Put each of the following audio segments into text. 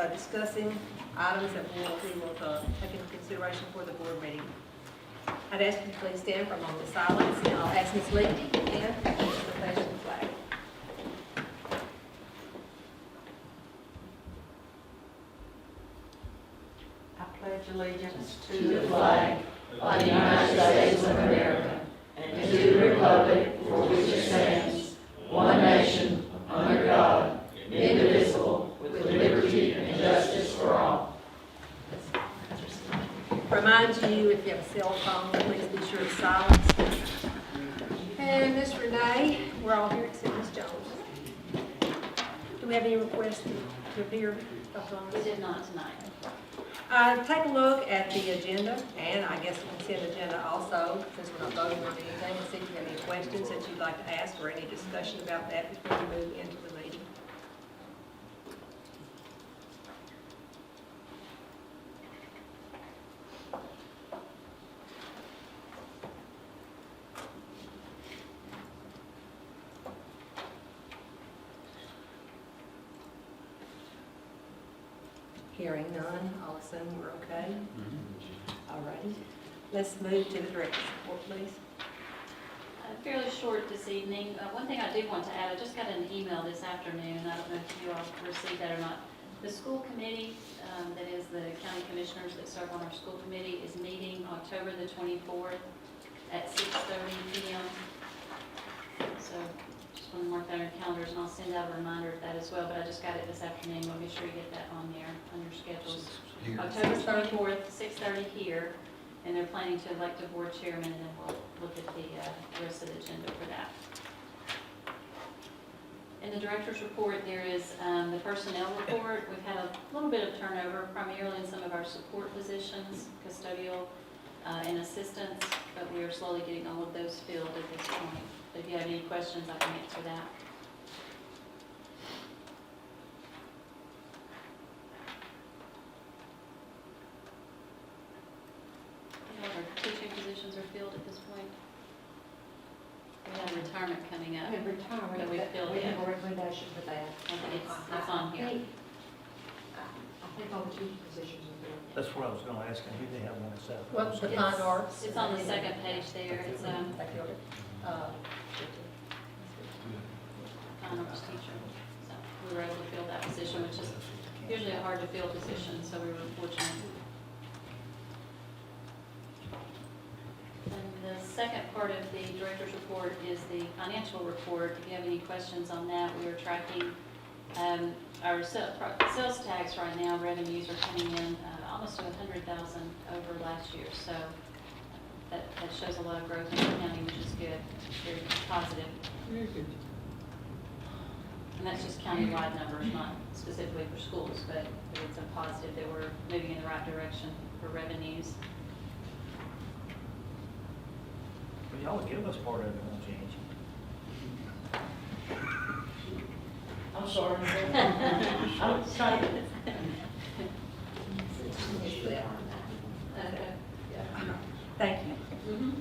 discussing items that we will take into consideration for the board meeting. I'd ask you to please stand for a moment of silence, and I'll ask Ms. Levy to stand for the pledge of the flag. I pledge allegiance to the flag of the United States of America and to the republic for which it stands, one nation, under God, indivisible, with liberty and justice for all. Remind you, if you have a cell phone, please be sure to silence. And Ms. Renee, we're all here except Ms. Jones. Do we have any requests to appear, Dr. Long? We did not tonight. Take a look at the agenda, and I guess the consent agenda also, since we're not voting on anything, and see if you have any questions that you'd like to ask or any discussion about that before we move into the meeting. Hearing none, I'll assume we're okay. All righty. Let's move to the director's report, please. Fairly short this evening. One thing I did want to add, I just got an email this afternoon. I don't know if you all received that or not. The school committee, that is the county commissioners that serve on our school committee, is meeting October the 24th at 6:30 p.m. So just want to mark that on your calendars, and I'll send out a reminder of that as well. But I just got it this afternoon. We'll be sure you get that on there, on your schedules. October 24th, 6:30 here. And they're planning to elect a board chairman, and then we'll look at the rest of the agenda for that. In the director's report, there is the personnel report. We've had a little bit of turnover, primarily in some of our support positions, custodial and assistants, but we are slowly getting all of those filled at this point. So if you have any questions, I can answer that. Our teaching positions are filled at this point. We have retirement coming up. and retirement. But we filled We it. have a recommendation for that. It's on here. I think all the teaching positions are there. That's what I was gonna ask, who they have on the side? What's the It's- fine arts? It's on the second page there. It's Thank you. fine arts teacher. So we were able to fill that position, which is usually a hard to fill position, so we were fortunate. And the second part of the director's report is the financial report. If you have any questions on that, we are tracking our sales tax right now. Revenues are coming in almost to 100,000 over last year. So that shows a lot of growth in the county, which is good, very positive. Very good. And that's just countywide numbers, not specifically for schools, but it's a positive that we're moving in the right direction for revenues. Well, y'all give us part of it, won't you, Angie? I'm sorry. I'm excited. Thank you. Mhm.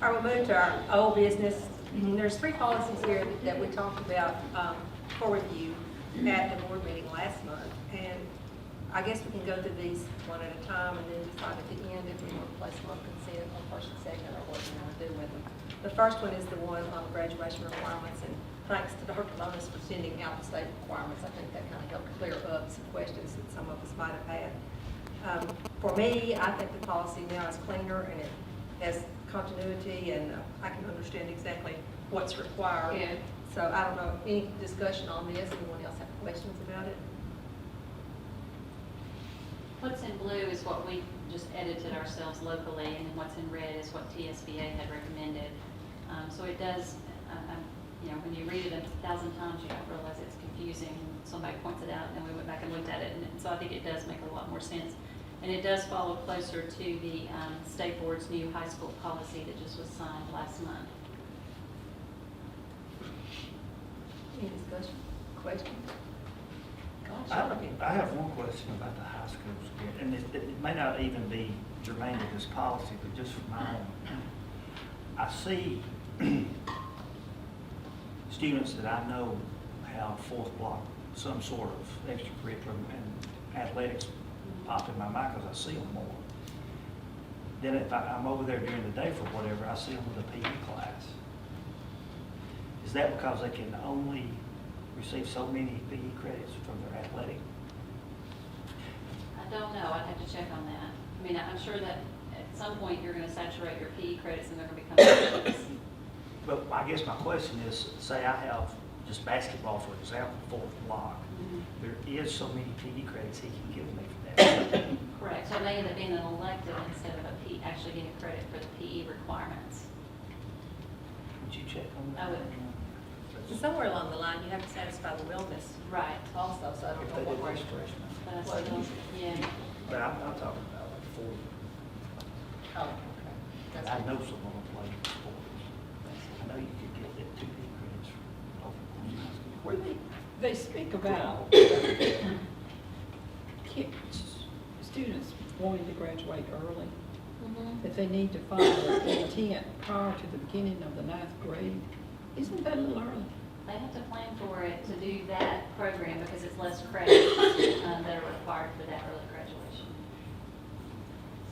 All right, we'll move to our old business. There's three policies here that we talked about for review at the board meeting last month. And I guess we can go through these one at a time and then decide at the end if we want to place them on consent on first and second or what we want to do with them. The first one is the one on graduation requirements, and thanks to Dr. Lonis for sending out the state requirements. I think that kind of helped clear up some questions that some of us might have had. For me, I think the policy now is cleaner and it has continuity, and I can understand exactly what's required. Good. So I don't know, any discussion on this? Anyone else have questions about it? What's in blue is what we just edited ourselves locally, and then what's in red is what TSBA had recommended. So it does, when you read it 1,000 times, you don't realize it's confusing. Somebody points it out, and then we went back and looked at it, and so I think it does make a lot more sense. And it does follow closer to the state board's new high school policy that just was signed last month. Any discussion, questions? Gosh, I y'all are- I have one question about the high schools, and it may not even be germane to this policy, but just for my own. I see students that I know have fourth block, some sort of extracurricular, and athletics pop in my mind because I see them more. Then if I'm over there during the day for whatever, I see them with a PE class. Is that because they can only receive so many PE credits from their athletic? I don't know, I'd have to check on that. I mean, I'm sure that at some point you're gonna saturate your PE credits and they're gonna become specialists. But I guess my question is, say I have just basketball, for example, fourth block. There is so many PE credits he can give me for that. Correct, so it may end up being an elective instead of a P, actually getting credit for the PE requirements. Would you check on that? I would. Somewhere along the line, you have to satisfy the wellness Right. also, so I If don't they know did what way. registration. But I still, yeah, But I'm talking about like 40. Oh, okay. And I know someone who played sports. I know you could get that 2 PE credits from over high school. Where they speak about kids, students wanting to graduate early, that they need to follow their intent prior to the beginning of the 9th grade. Isn't that a little early? they have to plan for it to do that program because it's less credits that are required for that early graduation.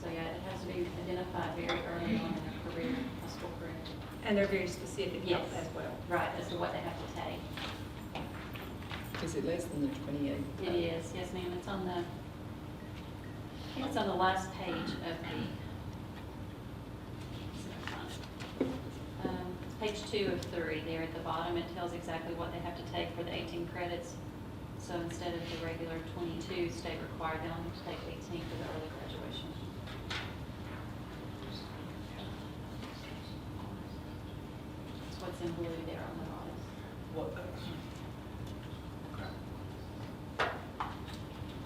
So yeah, it has to be identified very early on in their career, a school career. And they're very specific Yes. as well. Right, as to what they have to take. Is it less than the 28? It is, yes ma'am, it's on the, I think it's on the last page of the, page 2 of 3, there at the bottom, it tells exactly what they have to take for the 18 credits. So instead of the regular 22 state required, they only have to take 18 for the early graduation. That's what's in blue there on the bottom.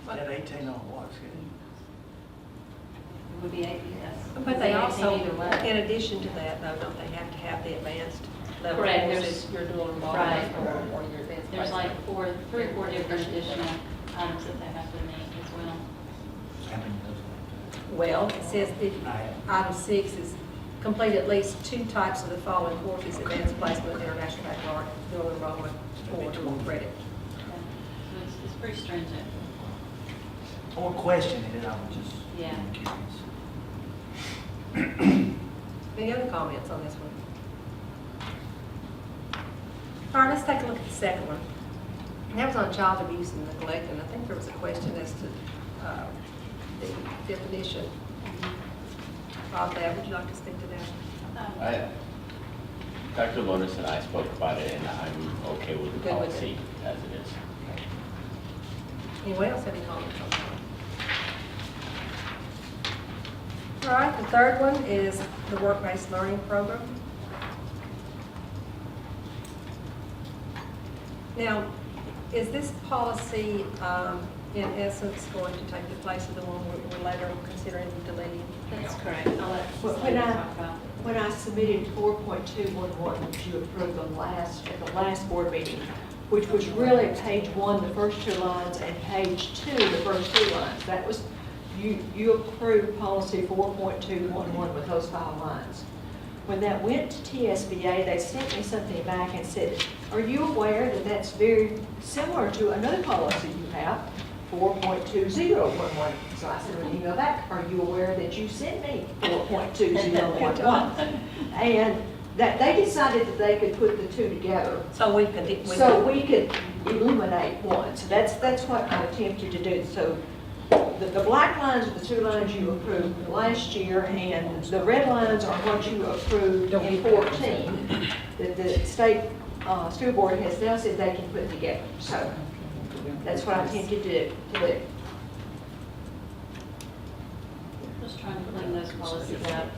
What? That 18 on what, schedule? It would be 8, yes. But they 18 also, either way. in addition to that, though, don't they have to have the advanced level Correct, courses you're doing right. or your advanced? There's like placement? 3 or 4 different additional items that they have to meet as well. How many does it? Well, it says that item 6 is complete at least 2 types of the following courses: advanced placement, international baccalaureate, dual enrollment, or dual credit. So it's pretty stringent. Or questioning it, I was just Yeah. curious. Any other comments on this one? All right, let's take a look at the second one. And that was on child abuse and neglect, and I think there was a question as to the definition of that. Would you like to speak to that? Dr. Lonis and I spoke about it, and I'm okay with the Good with it. policy as it is. Anyone else have any comments on that? All right, the third one is the work-based learning program. Now, is this policy, in essence, going to take the place of the one we're later considering deleting? That's correct. I'll let Well, Steve talk about. When I submitted 4.211, which you approved at the last board meeting, which was really page 1, the first 2 lines, and page 2, the first 2 lines, that was, you approved policy 4.211 with those 5 lines. When that went to TSBA, they sent me something back and said, are you aware that that's very similar to another policy you have, 4.2011? So I sent an email back, are you aware that you sent me 4.2011? And that they decided that they could put the 2 together. So we could. We could eliminate one. So that's what I attempted to do. So the black lines are the 2 lines you approved last year, and the red lines are what you approved in 14, that the state school board has now said they can put together. So that's what I attempted to do. Just trying to clean those policies up.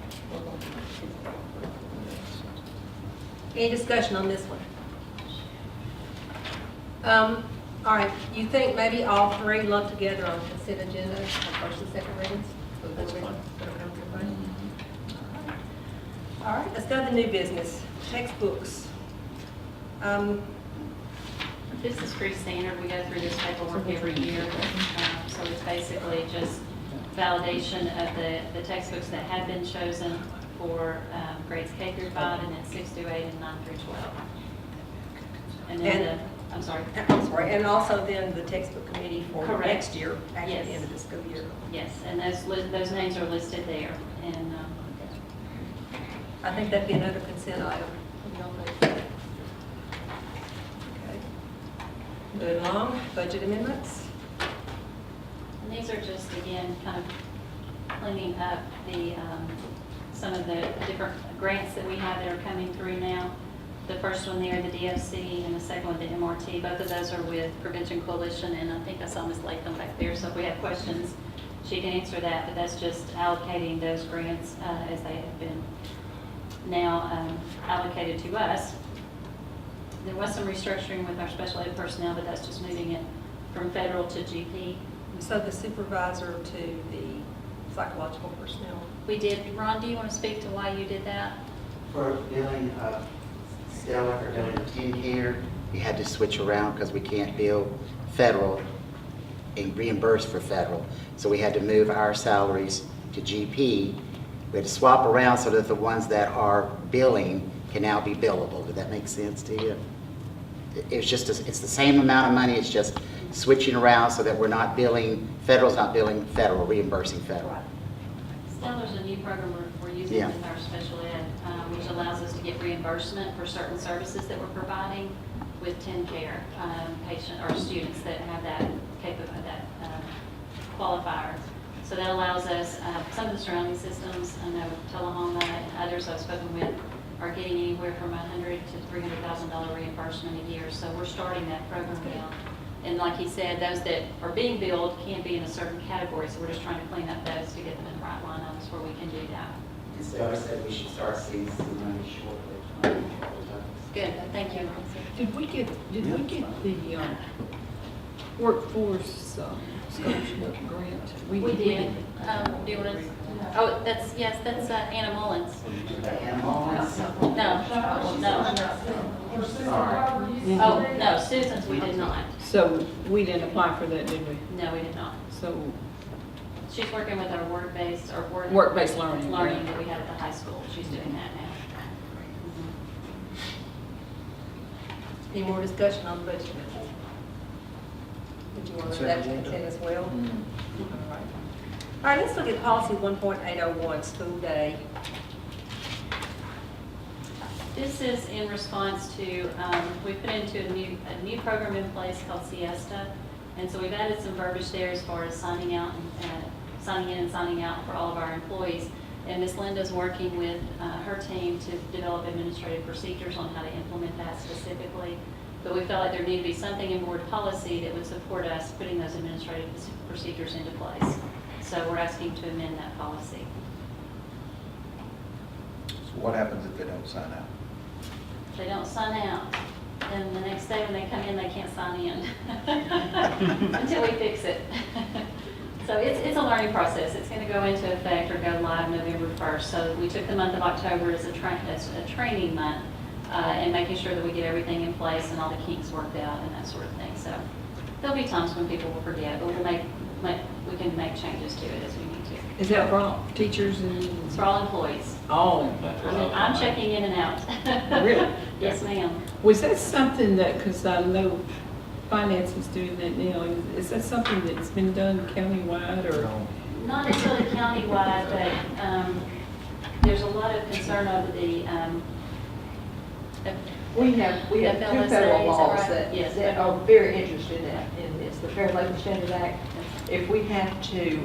Any discussion on this one? All right, you think maybe all 3 lumped together on consent agenda, on first and second readings? That's fine. All right, let's go to the new business, textbooks. This is pretty standard. We go through this paperwork every year. So it's basically just validation of the textbooks that have been chosen for grades K through 5, and then 6 through 8, and 9 through 12. And then I'm sorry. I'm sorry, and also then the textbook committee for Correct. next year, after Yes. the end of the school year. Yes, and those names are listed there, and, I think that'd be another consent item. Okay. Moving along, budget amendments. and these are just, again, kind of cleaning up some of the different grants that we have that are coming through now. The first one there, the DFC, and the second one, the MRT, both of those are with Prevention Coalition, and I think I saw Ms. Latham back there, so if we have questions, she can answer that, but that's just allocating those grants as they have been now allocated to us. There was some restructuring with our special ed personnel, but that's just moving it from federal to GP. So the supervisor to the psychological personnel. We did, Ron, do you want to speak to why you did that? For billing, Stella, for billing 10 care, we had to switch around because we can't bill federal and reimburse for federal. So we had to move our salaries to GP. We had to swap around so that the ones that are billing can now be billable. Did that make sense to you? It's just, it's the same amount of money, it's just switching around so that we're not billing, federal's not billing federal, reimbursing federal. Stellar's a new program we're using Yeah. with our special ed, which allows us to get reimbursement for certain services that we're providing with 10 care patient or students that have that qualifier. So that allows us, some of the surrounding systems, I know Tullahoma and others I've spoken with are getting anywhere from $100,000 to $300,000 reimbursement a year. So we're starting that program now. And like he said, those that are being billed can't be in a certain category, so we're just trying to clean up those to get them in the right line items where we can do that. And Stella said we should start seeing some money shortly. Good, thank you. Did we get the workforce scholarship grant? We did. Do you want to, oh, that's Anna Mullins. No. Oh, no, Susan's we did not. So we didn't apply for that, did we? No, we did not. So, She's working with our word-based Work-based learning, learning yeah. that we had at the high school. She's doing that now. Any more discussion on the budget amendment? Did you want to let that consent as well? All right. All right, let's look at policy 1.801, school day. This is in response to, we put into a new program in place called Siesta. And so we've added some verbiage there as far as signing out and signing in and signing out for all of our employees. And Ms. Linda's working with her team to develop administrative procedures on how to implement that specifically. But we felt like there needed to be something in board policy that would support us putting those administrative procedures into place. So we're asking to amend that policy. So what happens if they don't sign out? If they don't sign out, then the next day when they come in, they can't sign in until we fix it. So it's a learning process. It's going to go into effect or go live November 1st. So we took the month of October as a training month and making sure that we get everything in place and all the kinks worked out and that sort of thing. So there'll be times when people will forget, but we can make changes to it as we need to. is that for all teachers and It's for all employees. all? I'm checking in and out. Really? Yes, ma'am. Was that something that, because I know finance is doing that now, is that something that's been done countywide or? Not necessarily countywide, but there's a lot of concern over the We have two FLSA, federal is laws that right? Yes. that are very interested in this. The Fair Labor Standards Act, if we have to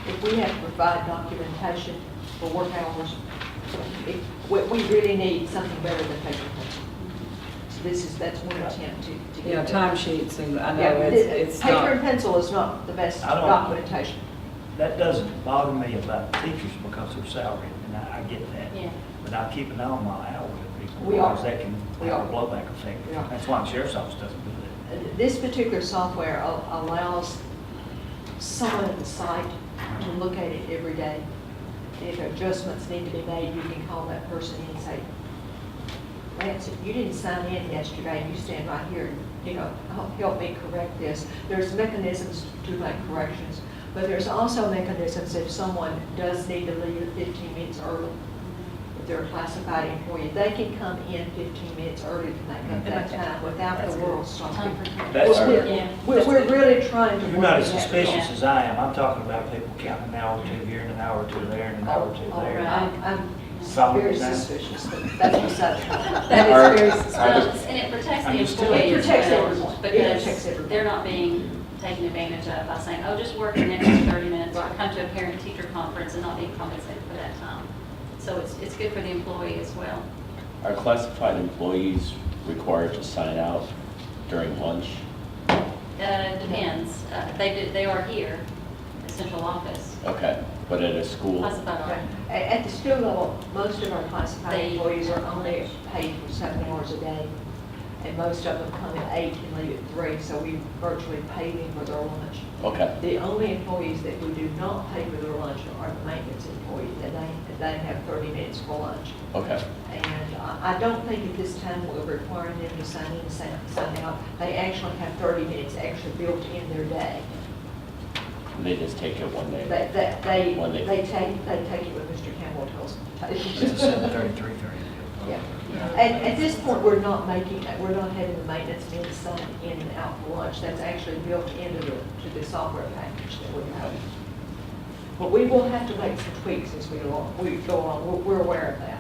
provide documentation for work hours, we really need something better than paper pencil. So that's one attempt to get. Yeah, that. timesheets, and I Yeah, know it's paper and not. pencil is not the best I don't- documentation. That doesn't bother me about teachers because they're salaried, and I get that. Yeah. But I keep an eye on my hourly people. We are. Because that can We have are. a blowback effect. We are. That's why the sheriff's office doesn't do that. This particular software allows someone at the site to look at it every day. If adjustments need to be made, you can call that person and say, Lance, you didn't sign in yesterday, you stand right here, help me correct this. There's mechanisms to make corrections, but there's also mechanisms if someone does need to leave 15 minutes early. they're a classified employee, they can come in 15 minutes early to make up that time without the world Time stopping. for time. That's We're- good. Yeah. We're really trying to You're work not as that. suspicious as I am. I'm talking about people counting an hour or two here and an hour or two there and an hour or two All there. right, I'm Follow very me now. suspicious, but that's beside the point. Are- That is very are suspicious. the- And it protects the I'm just employee It as protects well, everyone. It protects because everyone. they're not being taken advantage of by saying, oh, just work an extra 30 minutes or come to a parent-teacher conference and not being compensated for that time. So it's good for the employee as well. Are classified employees required to sign out during lunch? Depends. They are here, at central office, Okay, but at a school? classified Okay. are. At the school level, most of our classified They- employees are only paid for 7 hours a day, and most of them come at 8 and leave at 3, so we virtually pay them for their lunch. Okay, The only employees that we do not pay for their lunch are the maintenance employees, and they have 30 minutes for lunch. okay. And I don't think at this time we're requiring them to sign in and sign out. They actually have 30 minutes actually built in their day. They just take it one day? They take it when Mr. Campbell tells them to take It's it. a 7:33. Yeah. At this point, we're not having the maintenance men sign in and out for lunch. That's actually built into the software package that we have. But we will have to make some tweaks as we go on. We're aware of that.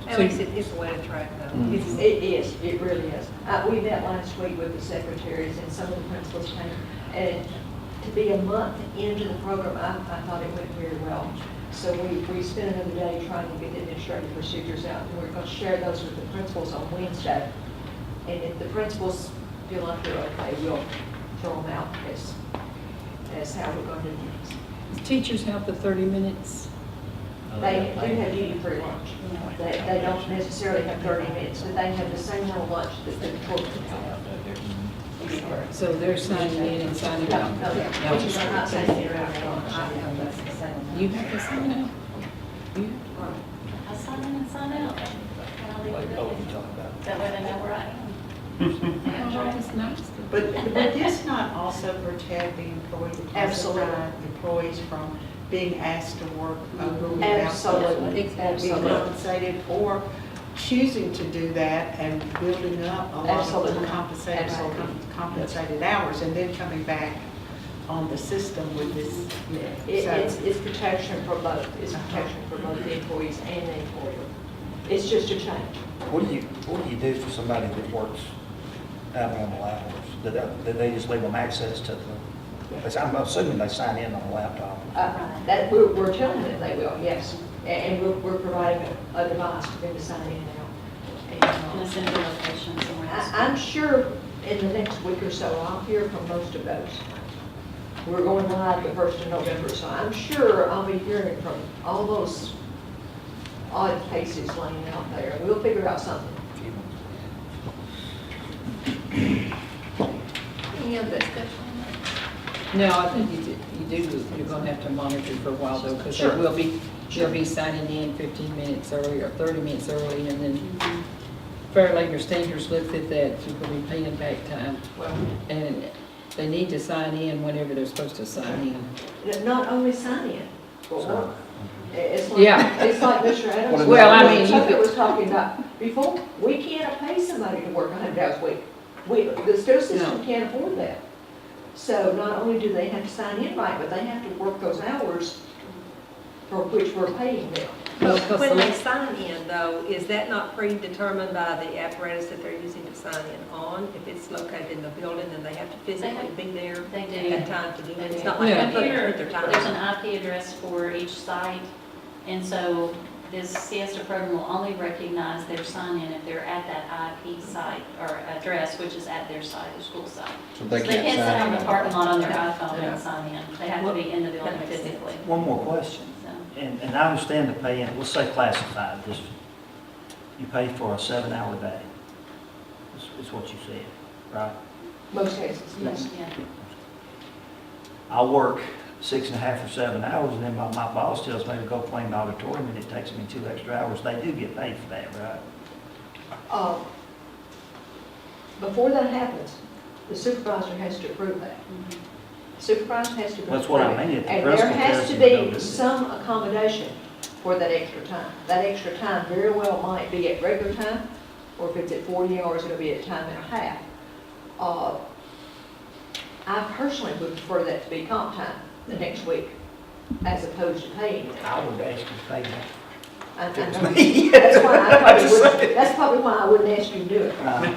At least it's a way to track them. It is, it really is. We met last week with the secretaries and some of the principals came, and to be a month into the program, I thought it went very well. So we spent another day trying to get the administrative procedures out, and we're going to share those with the principals on Wednesday. And if the principals feel like they're okay, we'll throw them out as how we're going to do things. Teachers have the 30 minutes. They do have duty-free lunch. They don't necessarily have 30 minutes, but they have the same amount of lunch that the children have. So they're signing in and signing out. Teachers are not saying they're out on lunch. You have to sign out. You I sign in and sign out. And I'll leave Like, the oh, building. you talking about? That way they know where I am. Oh, that's nice. But this not also protect the employee, the Absolutely. classified employees from being asked to work over Absolutely. being Absolutely. compensated or choosing to do that and building up a lot of Absolutely. uncompensated, Absolutely. compensated hours and then coming back on the system with this. It's protection for both. It's protection for both the employees and the employer. It's just a change. What do you do for somebody that works out on the hours? Do they just leave them access to the, because I'm assuming they sign in on a laptop. That, we're telling them they will, yes. And we're providing a device for them to sign in and out. And And, send the location somewhere else. I'm sure in the next week or so, I'll hear from most of those. We're going live the 1st of November, so I'm sure I'll be hearing from all those odd cases laying out there. We'll figure out something. Any other discussion? No, I think you're going to have to monitor for a while though, because Sure. they'll be signing in 15 minutes early or 30 minutes early, and then Fair Labor Standards looked at that, you're going to be paying back time. Well, And they need to sign in whenever they're supposed to sign in. not only sign in, but work. It's like, Yeah. it's like Mr. Adams. Well, I mean, you Tucker could- was talking about before, we can't pay somebody to work 100 hours a week. The school system No. can't afford that. So not only do they have to sign in right, but they have to work those hours for which we're paying them. But when they sign in, though, is that not predetermined by the apparatus that they're using to sign in on? If it's located in the building, then they have to physically be there They do. at that time to do it? It's There's not like they put an their time. IP address for each site, and so this Siesta program will only recognize their sign-in if they're at that IP site or address, which is at their site, the school site. So So they they can't can't sit sign on the in. parking lot on their iPhone Yeah. and sign in. They have to be in the building That makes sense. physically. One more question, So, and I understand the pay, and let's say classified, just, you pay for a 7-hour day, is what you said, right? Most cases, yes. yeah. I work 6.5 or 7 hours, and then my boss tells me to go clean the auditorium, and it takes me 2 extra hours. They do get paid for that, right? Before that happens, the supervisor has to approve that. Supervisor has to approve it. That's what I mean, if the And there principal has tells to you to go do be it. some accommodation for that extra time. That extra time very well might be at regular time, or if it's at 40 hours, it'll be at time and a half. I personally would prefer that to be comp time the next week, as opposed to paying it. I would ask you to pay that. I know. That's probably why I wouldn't ask you to do it.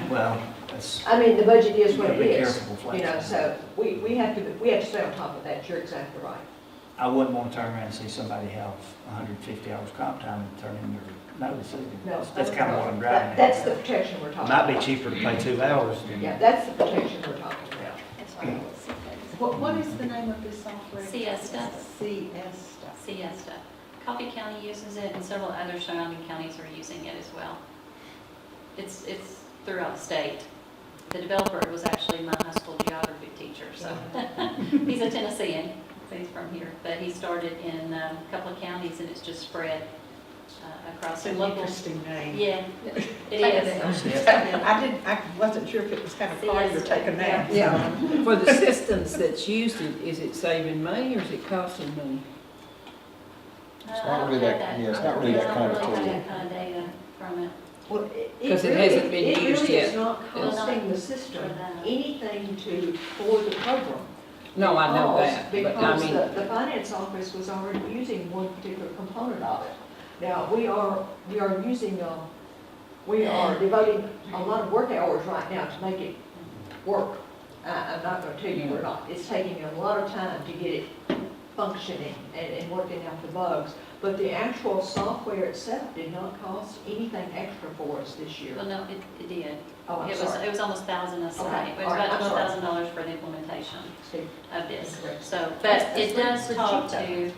Well, that's, I mean, the budget is what You it gotta be is, careful with you know, flexibility. so we have to stay on top of that, you're exactly right. I wouldn't want to turn around and see somebody have 150 hours comp time and turn in their notice either. No. That's kind of what I'm driving at. That's the protection we're talking about. Might be cheaper to pay 2 hours than. Yeah, that's the protection we're talking about. What is the name of this software? Siesta. Siesta. Siesta. Coffee County uses it, and several other surrounding counties are using it as well. It's throughout the state. The developer was actually my high school geography teacher, so he's a Tennessean, so he's from here. But he started in a couple of counties, and it's just spread across It's an the local. interesting name. Yeah, it is. I wasn't sure if it was kind of party or take a nap. Yeah, for the systems that's used, is it saving money or is it costing money? It's not really that- yeah, it's not really that kind of I don't really tool. have that kind of data from it. Well, 'Cause it really- hasn't been used It really yet. is not costing the system For that. anything for the program. No, I know that, but I Because mean, the finance office was already using one particular component of it. Now, we are using, we are devoting a lot of work hours right now to make it work. I'm not gonna tell you we're not. It's taking a lot of time to get it functioning and working out the bugs. But the actual software itself did not cost anything extra for us this year. Well, no, it did. Oh, I'm It sorry. was almost $1,000 a site. Okay, It was all right, about I'm sorry. $12,000 for the implementation Steve. of this. Correct. So, but That's it does pretty talk cheap, to,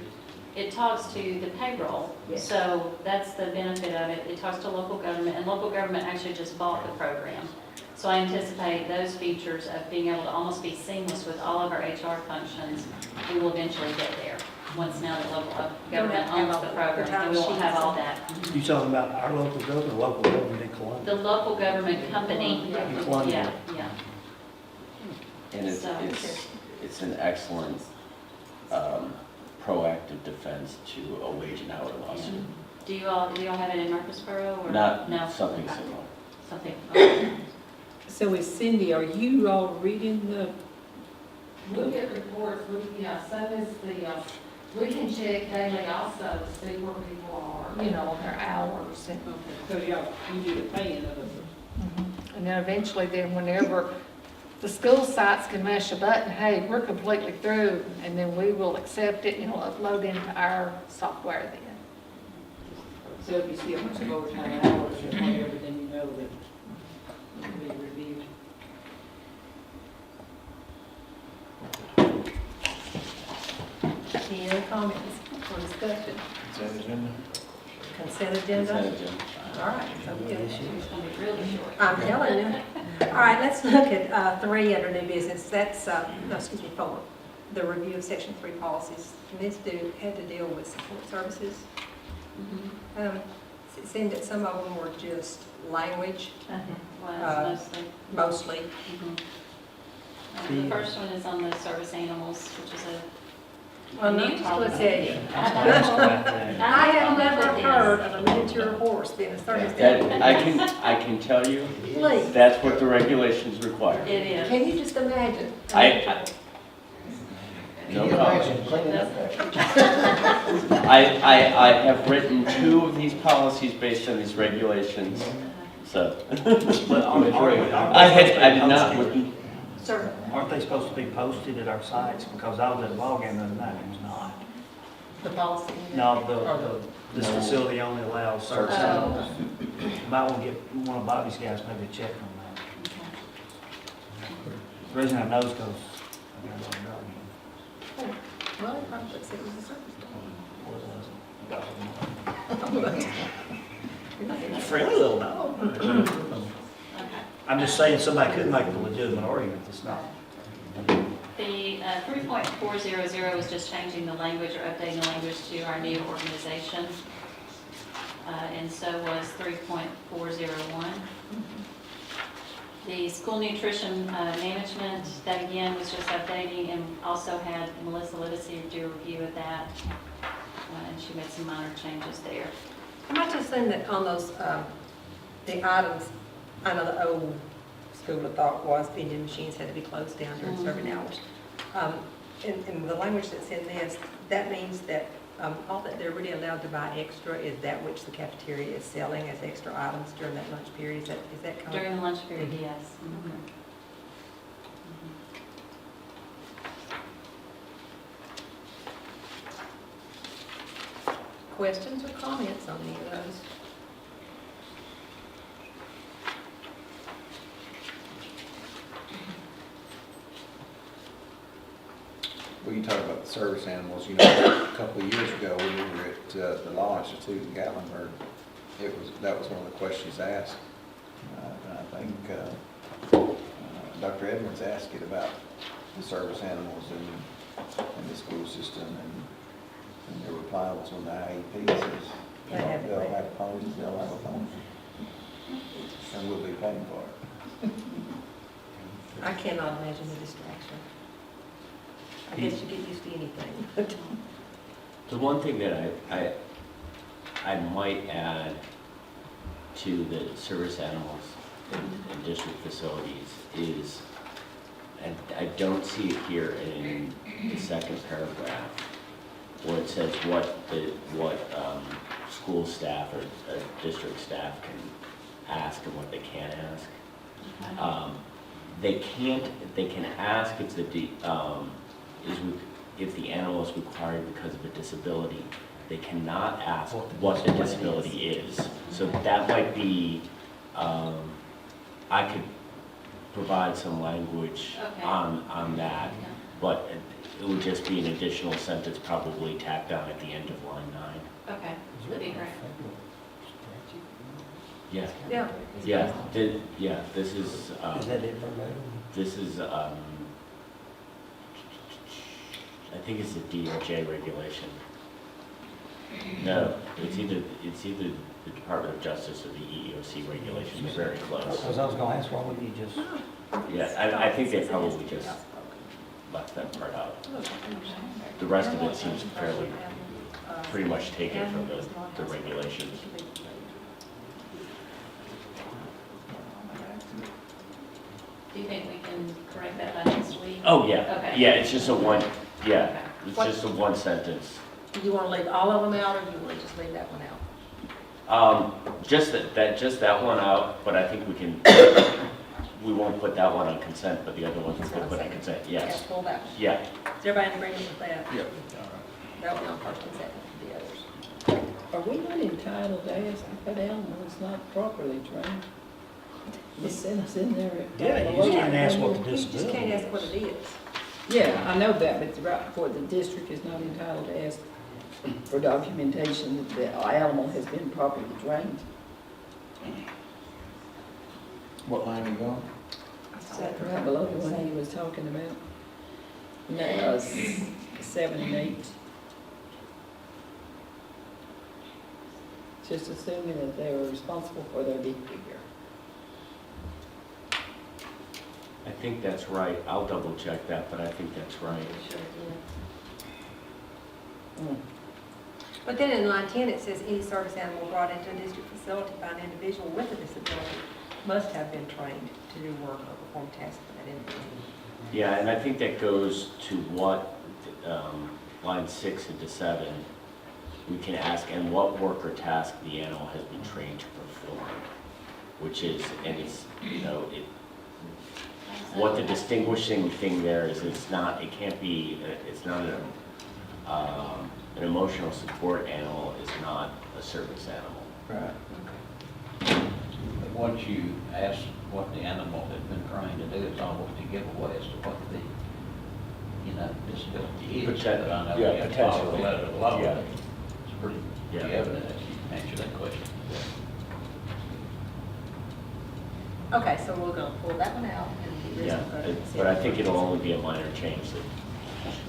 it talks to the payroll. Yes. So that's the benefit of it. It talks to local government, and local government actually just bought the program. So I anticipate those features of being able to almost be seamless with all of our HR functions, we will eventually get there. Once now that local government owns the program, then we won't have all that. You talking about our local government, or local government in Columbia? The local government company, In Columbia. yeah. And it's an excellent proactive defense to a wage and hour lawsuit. Do you all have it in Murfreesboro or? Not No? something similar. Something, okay. so is Cindy, are you all reading the, We get reports, so is we can check daily also to see where people are, on their hours. And because y'all, you do the paying of it? and then eventually whenever the school sites can mash a button, hey, we're completely through, and then we will accept it and it'll upload into our software then. So if you see a bunch of overtime hours or whatever, then you know that it'll be reviewed. Any other comments or discussion? Consent agenda? Consent agenda. All right, so we It's gonna be really short. I'm telling you. All right, let's look at 3 under new business. That's, no, excuse me, 4. The review of section 3 policies. And this had to deal with support services. It seemed that some of them were just language, Was mostly. mostly. The first one is on the service animals, which is a. Well, new I'm just gonna policy. tell you. Right. I have never heard of a miniature horse being a service That, animal. I can tell you, Please, that's what the regulations require. It is. can you just imagine? No comment. I have written 2 of these policies based on these regulations, so. But I did not, Sir, Aren't they supposed to be posted at our sites? Because I was at a ballgame the other night, it was not. The policy. No, this facility only allows certain Oh. animals. Might want to get one of Bobby's guys maybe a check on that. The reason I know is because I got a little dog. well, it probably said it was a service dog. Friendly little dog. Okay. I'm just saying somebody could make a legitimate argument, it's not. The 3.400 is just changing the language or updating the language to our new organization. And so was 3.401. The school nutrition management, that again was just updating, and also had Melissa Livesey do a review of that, and she made some minor changes there. I might just assume that on those, the items, I know the old school of thought was vending machines had to be closed down during serving hours. In the language that's in this, that means that all that they're really allowed to buy extra is that which the cafeteria is selling as extra items during that lunch period. Is that kind of? During the lunch period, yes. Questions or comments on any of those? Well, you talk about the service animals, you know, a couple of years ago, we were at the Law Institute in Gatlinburg. That was one of the questions asked. And I think Dr. Edmonds asked it about the service animals in the school system, and their reply was on the IEP says, they'll have ponies, they'll have a pony. And we'll be paying for it. I cannot imagine the distraction. I guess you get used to anything. The one thing that I might add to the service animals in district facilities is, and I don't see it here in the second paragraph, where it says what school staff or district staff can ask and what they can't ask. They can ask if the animal is required because of a disability. They cannot ask what the disability is. So that might be, I could provide some language on that, but it would just be an additional sentence probably tacked on at the end of line 9. Okay, that'd be great. Yeah. Yeah. Yeah, this is, Is that it verbatim? this is, I think it's a DOJ regulation. No, it's either the Department of Justice or the EEOC regulation. They're very close. Because I was gonna ask, why wouldn't you just, Yeah, I think they probably just left that part out. The rest of it seems fairly, pretty much taken from the regulations. Do you think we can correct that by next week? Oh, yeah. Okay. Yeah, it's just Okay. it's just a one sentence. Do you want to leave all of them out, or do you want to just leave that one out? Just that one out, but I think we won't put that one on consent, but the other ones That's we'll what put I'm on saying. consent, yes. Yeah, pull that one. Yeah. Is everybody in agreement with that? Yep. That'll be on first and second for the others. Are we not entitled to ask if that animal is not properly trained? The sentence in there. yeah, you just can't ask what the You just disability can't is. ask what it is. Yeah, I know that, but right before the district is not entitled to ask for documentation that the animal has been properly trained. What line are you on? Right below the one he was talking about. And that was 7 and 8. Just assuming that they were responsible for their behavior. I think that's right. I'll double check that, but I think that's right. Sure, yeah. Mm. But then in line 10, it says any service animal brought into a district facility by an individual with a disability must have been trained to do work or perform tasks for that individual. Yeah, and I think that goes to what, line 6 into 7, we can ask, and what work or task the animal has been trained to perform, which is, and it's, what the distinguishing thing there is, it's not an emotional support animal is not a service animal. Right. But once you ask what the animal has been trained to do, it's almost a giveaway as to what the, disability is. But I know we have to follow the letter of the law. Yeah. It's pretty Yeah. evident if you answer that question. Okay, so we're going to pull that one out and the Yeah, rest of it. but I think it'll only be a minor change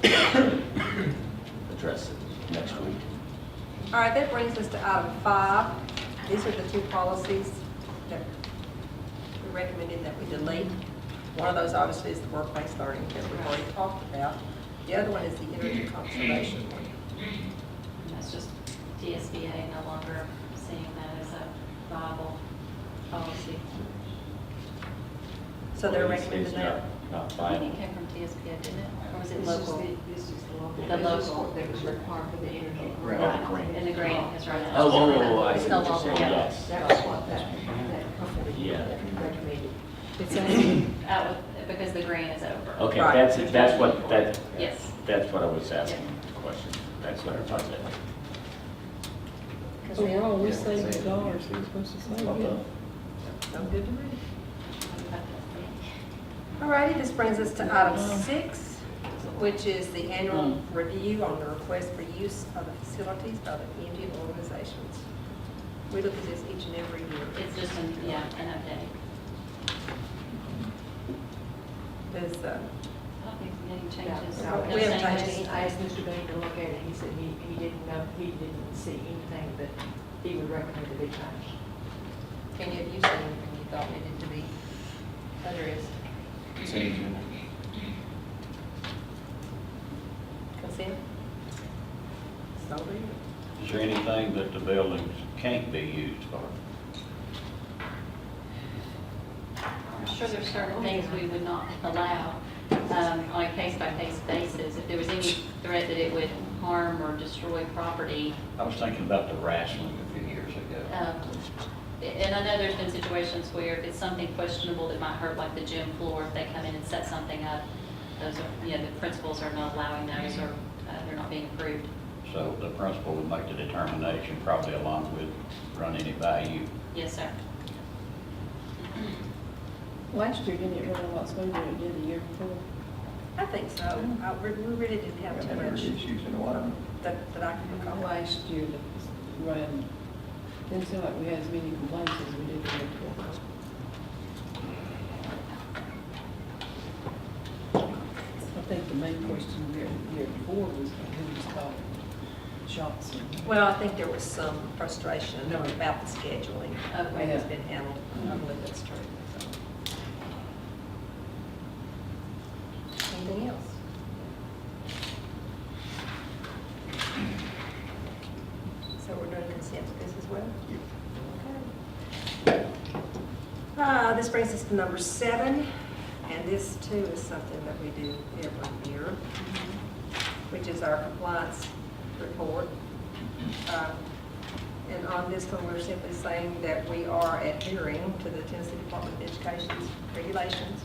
that address it next week. All right, that brings us to item 5. These are the two policies that recommending that we delete. One of those obviously is the work-based learning that we've already talked about. The other one is the energy conservation one. That's just TSBA no longer seeing that as a viable policy. So they're It's recommending that. not I viable. think it came from TSBA, didn't it? Or was it This is local? this is the local. The local. That was required for the energy. Right, and the grant is right. Oh, I It's see no what you're longer, saying, yeah. yes. That was what that company Yeah. recommended. It's only, Because the grant is over. Okay, Right. that's Yes. that's what I was asking the question. That's what I thought that. overall, we saved the dollars we were supposed to save. Sounds good to me. All righty, this brings us to item 6, which is the annual review on the request for use of the facilities by the Indian organizations. We look at this each and every year. It's just an update. Does, I don't think any changes. No, We haven't I changed asked- I asked Mr. Bain to look at it, he said he didn't know, he didn't see anything that he would recommend to be changed. any of you seen anything you thought needed to be addressed? Consent? So be it. Is there anything that the buildings can't be used for? I'm sure there's certain things we would not allow on a case-by-case basis. If there was any threat that it would harm or destroy property. I was thinking about the wrestling a few years ago. And I know there's been situations where if it's something questionable that might hurt, like the gym floor, if they come in and set something up, those are, the principals are not allowing those, or they're not being approved. So the principal would make the determination, probably along with running it by you. Yes, sir. Last year, didn't it run a lot smoother than it did the year before? I think so. We really didn't have too much Issues in a while. that I can recall. Last year, it ran, didn't seem like we had as many complaints as we did the year before. I think the main question the year before was who was calling shots. Well, I think there was some frustration about the scheduling of the way it's been handled. I believe that's true. So. Anything else? So we're doing consent with this as well? Okay. This brings us to number 7, and this too is something that we do every year, which is our compliance report. And on this one, we're simply saying that we are adhering to the Tennessee Department of Education's regulations.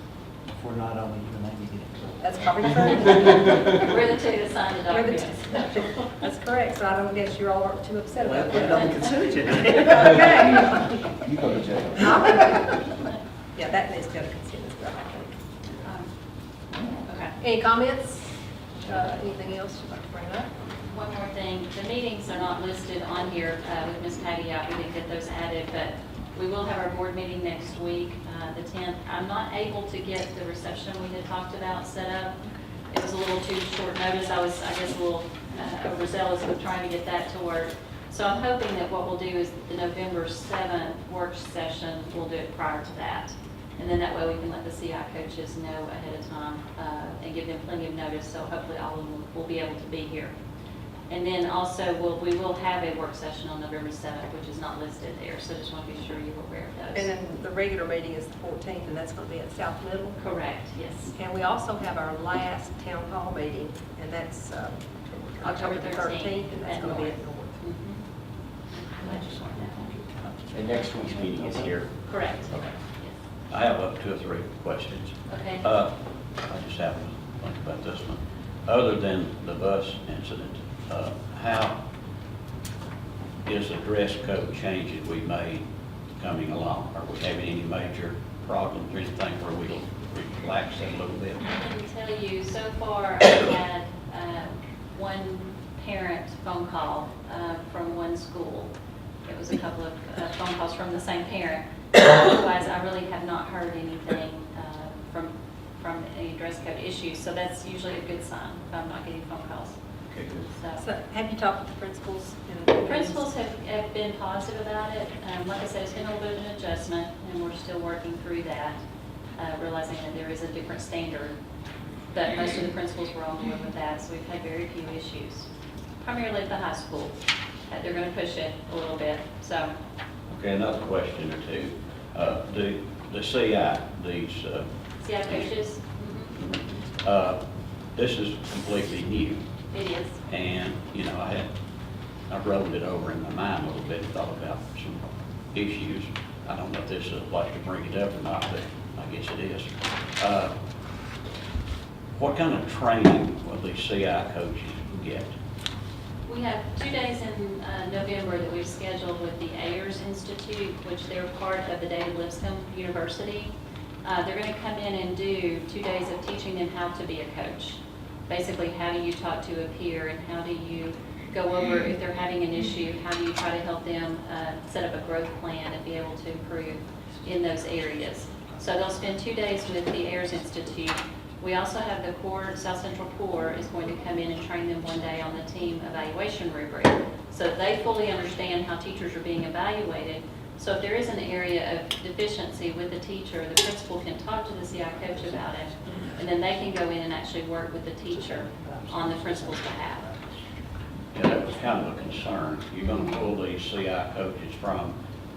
If we're not only you and Amy get in trouble. That's probably true. We're the two that signed the We're the documents. two. That's correct, so I don't guess you all aren't too upset Well, about put it that. on the consent agenda. Okay. You go to jail. Yeah, that needs to go to consent as well, I think. Okay. Any comments? Anything else you'd like to bring up? One more thing, the meetings are not listed on here with Ms. Patty out, we didn't get those added, but we will have our board meeting next week, the 10th. I'm not able to get the reception we had talked about set up. It was a little too short notice. I was, I guess, a little overzealous with trying to get that to work. So I'm hoping that what we'll do is the November 7th work session, we'll do it prior to that. And then that way we can let the CI coaches know ahead of time and give them plenty of notice, so hopefully all of them will be able to be here. And then also, we will have a work session on November 7th, which is not listed there, so just want to be sure you're aware of those. And then the regular meeting is the 14th, and that's going to be at South Middle. Correct, yes. And we also have our last town hall meeting, and that's October the 13th, and that's going to be at North. And next week's meeting is here. Correct. Okay. Yes. I have 2 or 3 questions. Okay. I just have to think about this one. Other than the bus incident, how is the dress code changes we made coming along? Are we having any major problems or anything where we'll relax that a little bit? I can tell you, so far, I had one parent phone call from one school. It was a couple of phone calls from the same parent. Otherwise, I really have not heard anything from any dress code issues, so that's usually a good sign if I'm not getting phone calls. Okay, good. So have you talked with the principals? The principals have been positive about it. Like I said, it's been a little bit of an adjustment, and we're still working through that, realizing that there is a different standard. But most of the principals were on board with that, so we've had very few issues, primarily at the high school. They're going to push it a little bit, so. Okay, another question or two. The CI, these, See how coaches? this is completely new. It is. And, you know, I rolled it over in my mind a little bit and thought about some issues. I don't know if this is a place to bring it up or not, but I guess it is. What kind of training will these CI coaches get? We have 2 days in November that we've scheduled with the Ayers Institute, which they're part of the David Lipscomb University. They're going to come in and do 2 days of teaching them how to be a coach. Basically, how do you talk to a peer, and how do you go over if they're having an issue, how do you try to help them set up a growth plan and be able to improve in those areas. So they'll spend 2 days with the Ayers Institute. We also have the core, South Central Core is going to come in and train them 1 day on the team evaluation rubric. So they fully understand how teachers are being evaluated. So if there is an area of deficiency with the teacher, the principal can talk to the CI coach about it, and then they can go in and actually work with the teacher on the principal's behalf. Yeah, that was kind of a concern. You're going to pull these CI coaches from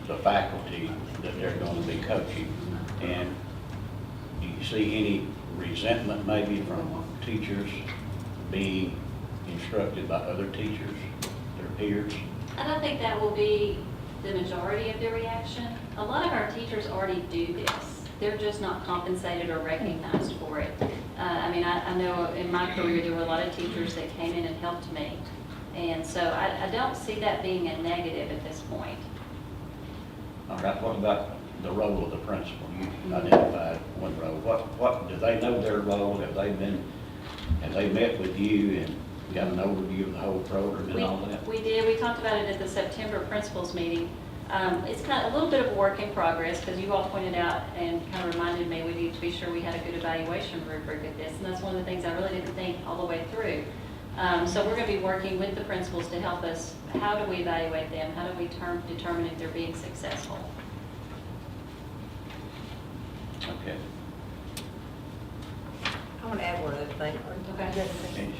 the faculty that they're going to be coaching. And do you see any resentment maybe from teachers being instructed by other teachers, their peers? I don't think that will be the majority of the reaction. A lot of our teachers already do this. They're just not compensated or recognized for it. I mean, I know in my career there were a lot of teachers that came in and helped me. And so I don't see that being a negative at this point. All right, what about the role of the principal? You identified one role. What, do they know their role? Have they met with you and got an overview of the whole program and all that? We did. We talked about it at the September principals meeting. It's kind of a little bit of a work in progress because you all pointed out and kind of reminded me we need to be sure we had a good evaluation rubric at this. And that's one of the things I really didn't think all the way through. So we're going to be working with the principals to help us. How do we evaluate them? How do we determine if they're being successful? Okay. I want to add one other thing. Okay. Finish.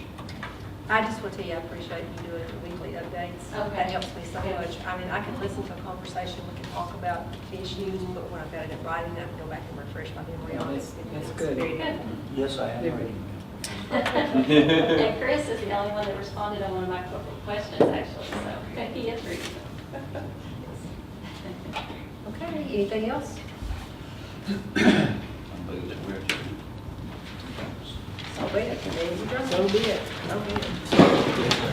I just want to tell you, I appreciate you doing the weekly updates. Okay. That helps me so much. I mean, I can listen to a conversation, we can talk about issues, but when I've got it in writing, I can go back and refresh my memory on it. That's It's good. very Good. Yes, I am. And Chris is the only one that responded on one of my questions, actually, so he is reading them. Okay, anything else? I move that we're adjourned. So be it. So be it. So be it.